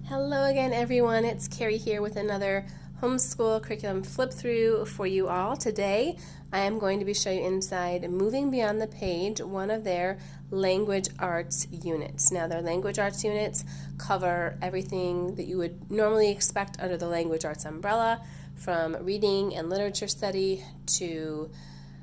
Hello again, everyone. It's Carrie here with another homeschool curriculum flip through for you all. Today, I am going to be showing you inside Moving Beyond the Page, one of their language arts units. Now, their language arts units cover everything that you would normally expect under the language arts umbrella, from reading and literature study to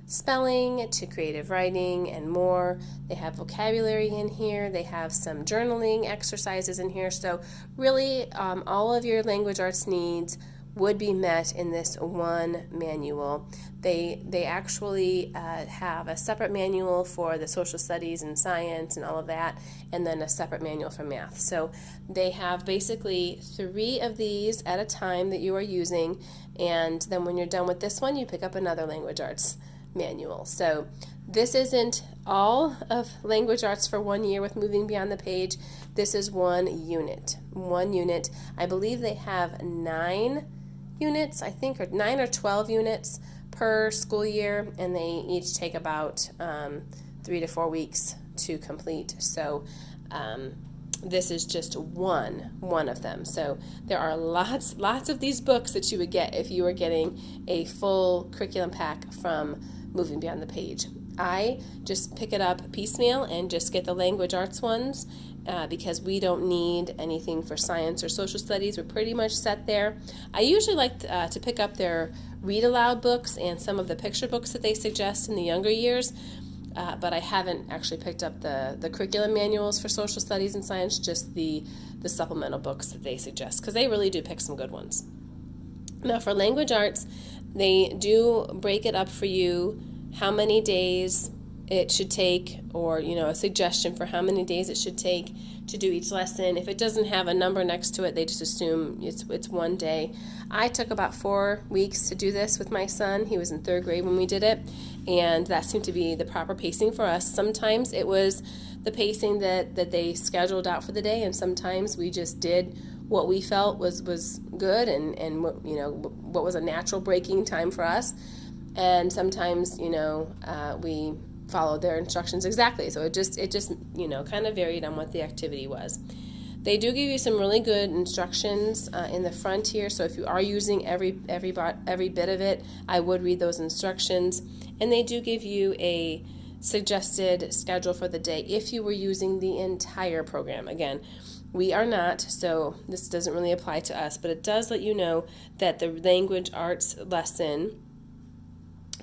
spelling to creative writing and more. They have vocabulary in here. They have some journaling exercises in here. So really all of your language arts needs would be met in this one manual. They actually have a separate manual for the social studies and science and all of that, and then a separate manual for math. So they have basically 3 of these at a time that you are using, and then when you're done with this one, you pick up another language arts manual. So this isn't all of language arts for 1 year with Moving Beyond the Page. This is one unit. I believe they have 9 units, I think, or 9 or 12 units per school year, and they each take about 3 to 4 weeks to complete. So this is just one of them. So there are lots of these books that you would get if you were getting a full curriculum pack from Moving Beyond the Page. I just pick it up piecemeal and just get the language arts ones because we don't need anything for science or social studies. We're pretty much set there. I usually like to pick up their read aloud books and some of the picture books that they suggest in the younger years. But I haven't actually picked up the curriculum manuals for social studies and science, just the supplemental books that they suggest, because they really do pick some good ones. Now for language arts, they do break it up for you how many days it should take, or a suggestion for how many days it should take to do each lesson. If it doesn't have a number next to it, they just assume it's 1 day. I took about 4 weeks to do this with my son. He was in 3rd grade when we did it, and that seemed to be the proper pacing for us. Sometimes it was the pacing that they scheduled out for the day, and sometimes we just did what we felt was good and what was a natural breaking time for us. And sometimes we followed their instructions exactly. So it just kind of varied on what the activity was. They do give you some really good instructions in the front here. So if you are using every bit of it, I would read those instructions. And they do give you a suggested schedule for the day if you were using the entire program. Again, we are not, so this doesn't really apply to us, but it does let you know that the language arts lesson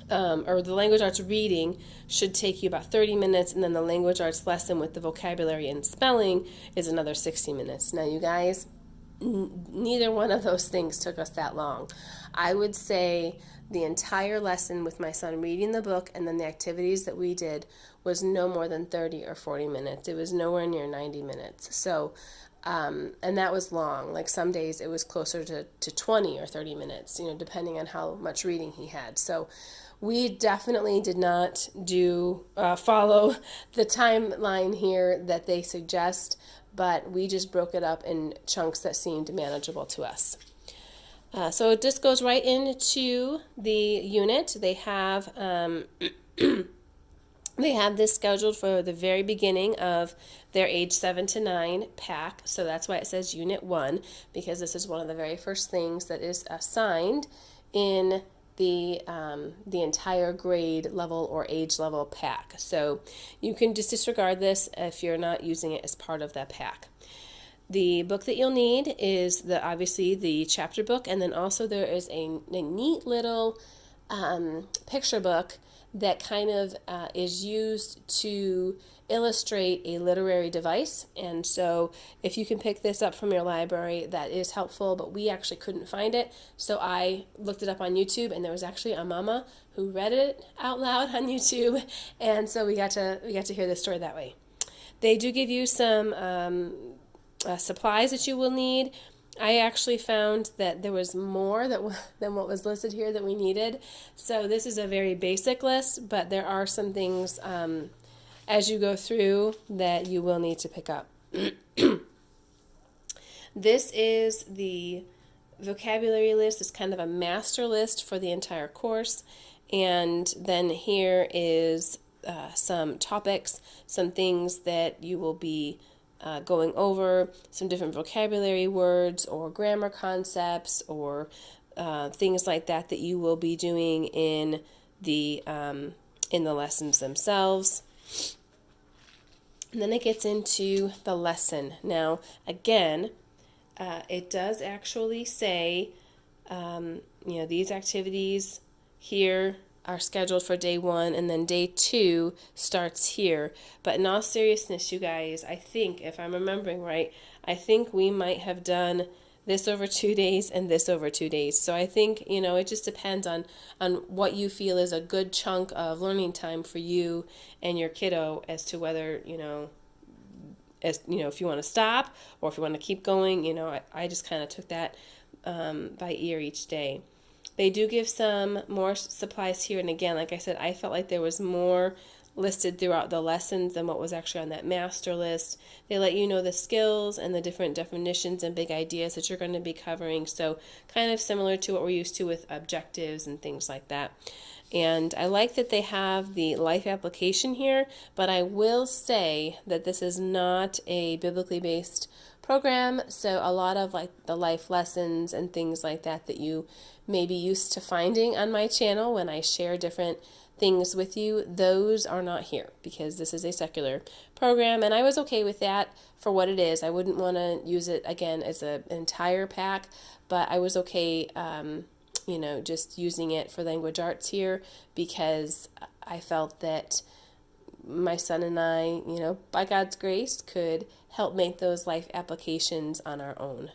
or the language arts reading should take you about 30 minutes, and then the language arts lesson with the vocabulary and spelling is another 60 minutes. Now, you guys, neither one of those things took us that long. I would say the entire lesson with my son reading the book and then the activities that we did was no more than 30 or 40 minutes. It was nowhere near 90 minutes. So, and that was long. Like some days it was closer to 20 or 30 minutes, depending on how much reading he had. So we definitely did not follow the timeline here that they suggest, but we just broke it up in chunks that seemed manageable to us. So it just goes right into the unit. They have they have this scheduled for the very beginning of their age 7 to 9 pack. So that's why it says Unit 1, because this is one of the very first things that is assigned in the entire grade level or age level pack. So you can just disregard this if you're not using it as part of that pack. The book that you'll need is obviously the chapter book, and then also there is a neat little picture book that kind of is used to illustrate a literary device. And so if you can pick this up from your library, that is helpful, but we actually couldn't find it. So I looked it up on YouTube, and there was actually a mama who read it out loud on YouTube, and so we got to hear the story that way. They do give you some supplies that you will need. I actually found that there was more than what was listed here that we needed. So this is a very basic list, but there are some things as you go through that you will need to pick up. This is the vocabulary list. It's kind of a master list for the entire course. And then here is some topics, some things that you will be going over some different vocabulary words or grammar concepts or things like that that you will be doing in the lessons themselves. And then it gets into the lesson. Now, again, it does actually say, these activities here are scheduled for day 1, and then day 2 starts here. But in all seriousness, you guys, I think, if I'm remembering right, I think we might have done this over 2 days and this over 2 days. So I think, it just depends on what you feel is a good chunk of learning time for you and your kiddo as to whether, if you want to stop or if you want to keep going. I just kind of took that by ear each day. They do give some more supplies here, and again, like I said, I felt like there was more listed throughout the lessons than what was actually on that master list. They let you know the skills and the different definitions and big ideas that you're going to be covering, so kind of similar to what we're used to with objectives and things like that. And I like that they have the life application here, but I will say that this is not a biblically based program, so a lot of like the life lessons and things like that that you may be used to finding on my channel when I share different things with you, those are not here because this is a secular program, and I was okay with that for what it is. I wouldn't want to use it again as an entire pack, but I was okay just using it for language arts here because I felt that my son and I, by God's grace, could help make those life applications on our own.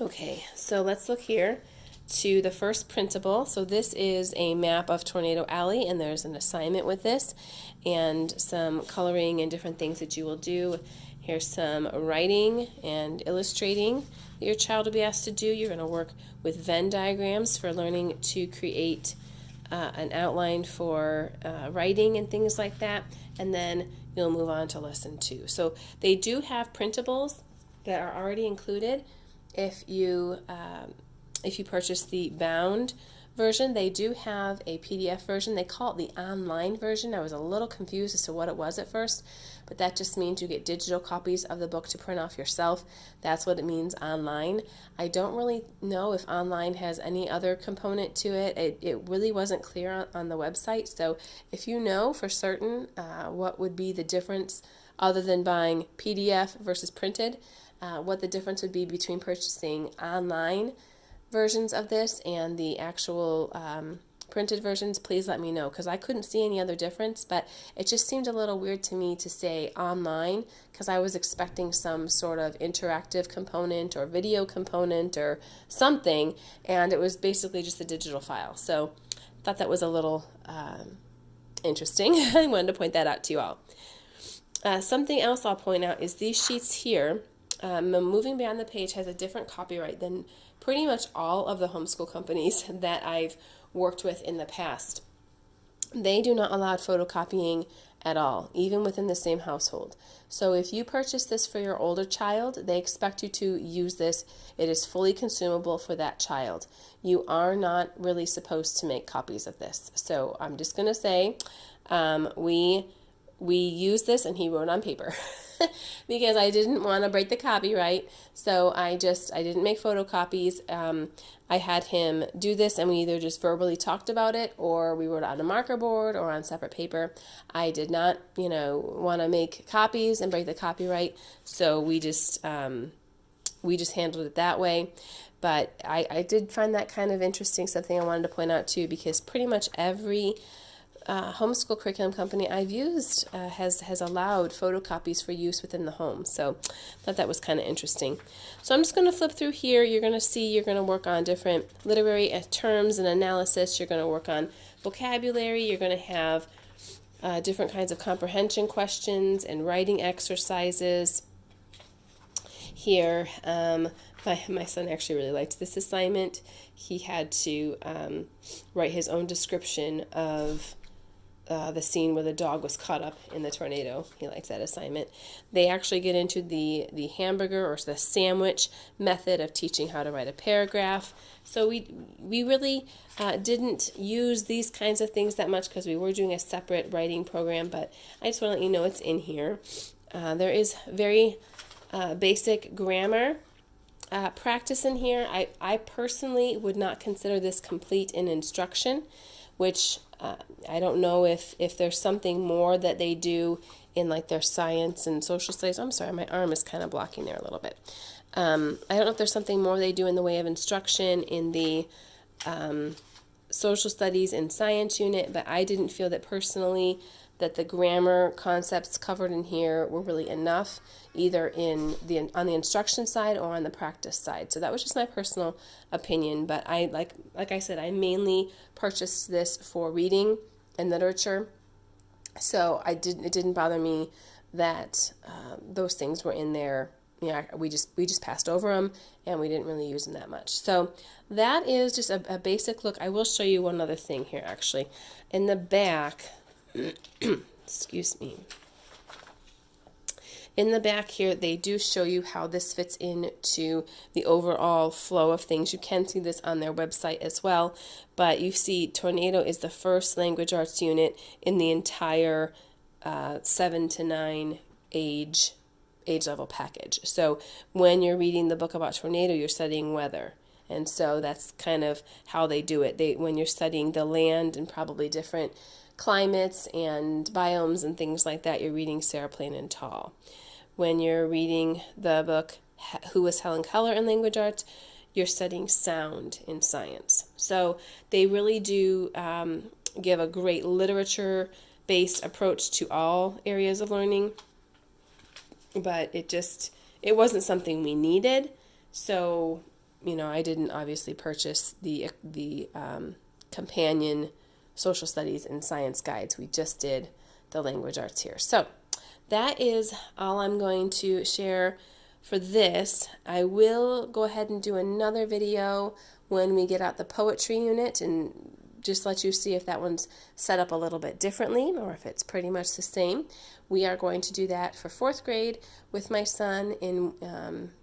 Okay, so let's look here to the first printable. So this is a map of Tornado Alley, and there's an assignment with this and some coloring and different things that you will do. Here's some writing and illustrating that your child will be asked to do. You're going to work with Venn diagrams for learning to create an outline for writing and things like that, and then you'll move on to lesson 2. So they do have printables that are already included. If you purchase the bound version, they do have a PDF version. They call it the online version. I was a little confused as to what it was at first, but that just means you get digital copies of the book to print off yourself. That's what it means, online. I don't really know if online has any other component to it. It really wasn't clear on the website, so if you know for certain what would be the difference other than buying PDF versus printed, what the difference would be between purchasing online versions of this and the actual printed versions, please let me know, because I couldn't see any other difference, but it just seemed a little weird to me to say online because I was expecting some sort of interactive component or video component or something, and it was basically just a digital file. So I thought that was a little interesting. I wanted to point that out to you all. Something else I'll point out is these sheets here. Moving Beyond the Page has a different copyright than pretty much all of the homeschool companies that I've worked with in the past. They do not allow photocopying at all, even within the same household. So if you purchase this for your older child, they expect you to use this. It is fully consumable for that child. You are not really supposed to make copies of this. So I'm just going to say we used this and he wrote on paper. Because I didn't want to break the copyright, so I didn't make photocopies. I had him do this, and we either just verbally talked about it, or we wrote it on a marker board or on separate paper. I did not, want to make copies and break the copyright, so we just handled it that way. But I did find that kind of interesting, something I wanted to point out too, because pretty much every homeschool curriculum company I've used has allowed photocopies for use within the home. So I thought that was kind of interesting. So I'm just going to flip through here. You're going to work on different literary terms and analysis. You're going to work on vocabulary. You're going to have different kinds of comprehension questions and writing exercises. Here, my son actually really liked this assignment. He had to write his own description of the scene where the dog was caught up in the tornado. He liked that assignment. They actually get into the hamburger or the sandwich method of teaching how to write a paragraph. So we really didn't use these kinds of things that much because we were doing a separate writing program, but I just want to let you know it's in here. There is very basic grammar practice in here. I personally would not consider this complete in instruction, which I don't know if there's something more that they do in like their science and social studies. I'm sorry, my arm is kind of blocking there a little bit. I don't know if there's something more they do in the way of instruction in the social studies and science unit, but I didn't feel that personally that the grammar concepts covered in here were really enough, either on the instruction side or on the practice side. So that was just my personal opinion, but I like I said, I mainly purchased this for reading and literature. So it didn't bother me that those things were in there. You know, we just passed over them and we didn't really use them that much. So that is just a basic look. I will show you one other thing here actually. In the back, excuse me. In the back here, they do show you how this fits into the overall flow of things. You can see this on their website as well, but you see Tornado is the first language arts unit in the entire 7 to 9 age level package. So when you're reading the book about Tornado, you're studying weather. And so that's kind of how they do it. When you're studying the land and probably different climates and biomes and things like that, you're reading Sarah Plain and Tall. When you're reading the book Who Was Helen Keller in Language Arts, you're studying sound in science. So they really do give a great literature-based approach to all areas of learning, but it wasn't something we needed. So, you know, I didn't obviously purchase the companion social studies and science guides. We just did the language arts here. So that is all I'm going to share for this. I will go ahead and do another video when we get out the poetry unit and just let you see if that one's set up a little bit differently or if it's pretty much the same. We are going to do that for 4th grade with my son in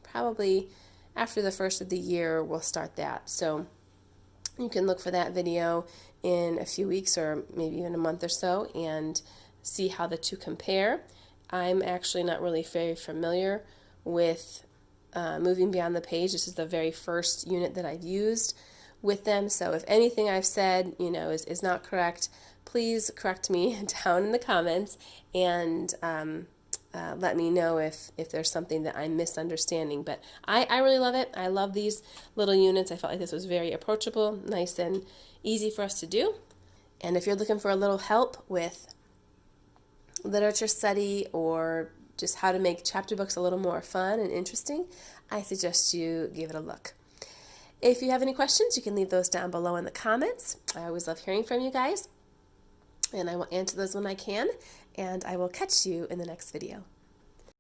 probably after the first of the year we'll start that. So you can look for that video in a few weeks or maybe even a month or so and see how the two compare. I'm actually not really very familiar with moving beyond the page. This is the very first unit that I've used with them. So if anything I've said, you know, is not correct, please correct me down in the comments and let me know if there's something that I'm misunderstanding. But I really love it. I love these little units. I felt like this was very approachable, nice and easy for us to do. And if you're looking for a little help with literature study or just how to make chapter books a little more fun and interesting, I suggest you give it a look. If you have any questions, you can leave those down below in the comments. I always love hearing from you guys, and I will answer those when I can, and I will catch you in the next video.